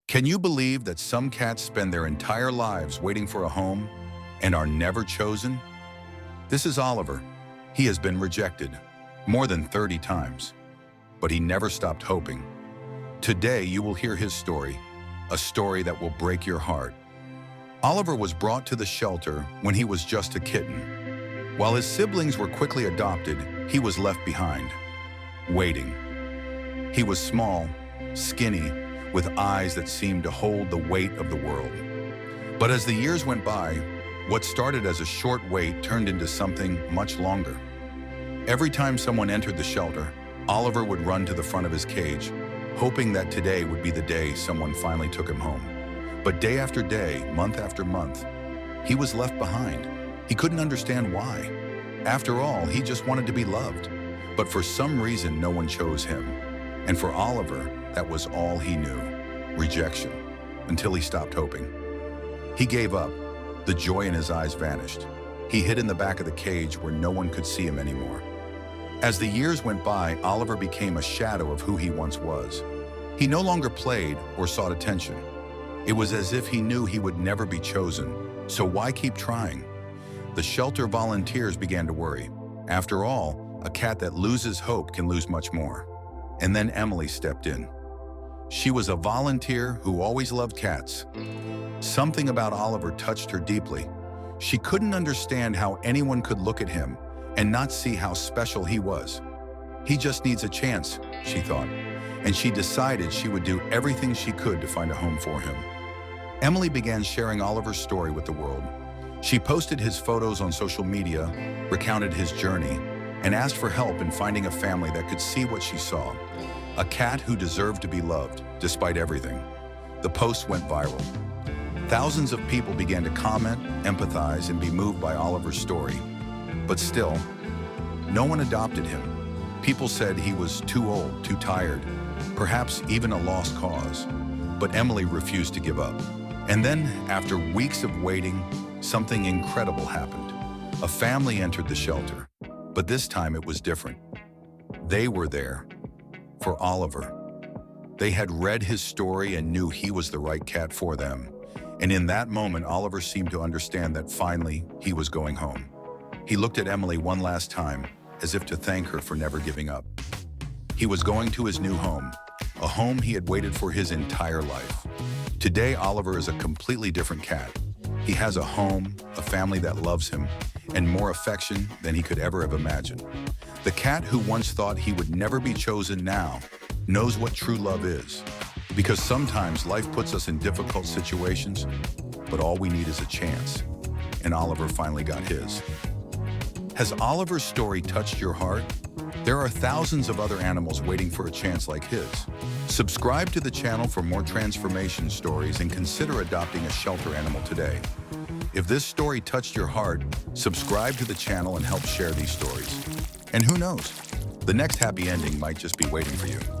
Can you believe that some cats spend their entire lives waiting for a home and are never chosen? This is Oliver. He has been rejected more than 30 times, but he never stopped hoping. Today you will hear his story, a story that will break your heart. Oliver was brought to the shelter when he was just a kitten. While his siblings were quickly adopted, he was left behind, waiting. He was small, skinny, with eyes that seemed to hold the weight of the world. But as the years went by, what started as a short wait turned into something much longer. Every time someone entered the shelter, Oliver would run to the front of his cage, hoping that today would be the day someone finally took him home. But day after day, month after month, he was left behind. He couldn't understand why. After all, he just wanted to be loved. But for some reason, no one chose him. And for Oliver, that was all he knew, rejection, until he stopped hoping. He gave up. The joy in his eyes vanished. He hid in the back of the cage where no one could see him anymore. As the years went by, Oliver became a shadow of who he once was. He no longer played or sought attention. It was as if he knew he would never be chosen, so why keep trying? The shelter volunteers began to worry. After all, a cat that loses hope can lose much more. And then Emily stepped in. She was a volunteer who always loved cats. Something about Oliver touched her deeply. She couldn't understand how anyone could look at him and not see how special he was. He just needs a chance, she thought, and she decided she would do everything she could to find a home for him. Emily began sharing Oliver's story with the world. She posted his photos on social media, recounted his journey, and asked for help in finding a family that could see what she saw. A cat who deserved to be loved, despite everything. The post went viral. Thousands of people began to comment, empathize, and be moved by Oliver's story. But still, no one adopted him. People said he was too old, too tired, perhaps even a lost cause. But Emily refused to give up. And then, after weeks of waiting, something incredible happened. A family entered the shelter. But this time it was different. They were there for Oliver. They had read his story and knew he was the right cat for them. And in that moment, Oliver seemed to understand that finally he was going home. He looked at Emily one last time, as if to thank her for never giving up. He was going to his new home, a home he had waited for his entire life. Today, Oliver is a completely different cat. He has a home, a family that loves him, and more affection than he could ever have imagined. The cat who once thought he would never be chosen now knows what true love is. Because sometimes life puts us in difficult situations, but all we need is a chance. And Oliver finally got his. Has Oliver's story touched your heart? There are thousands of other animals waiting for a chance like his. Subscribe to the channel for more transformation stories and consider adopting a shelter animal today. If this story touched your heart, subscribe to the channel and help share these stories. And who knows, the next happy ending might just be waiting for you.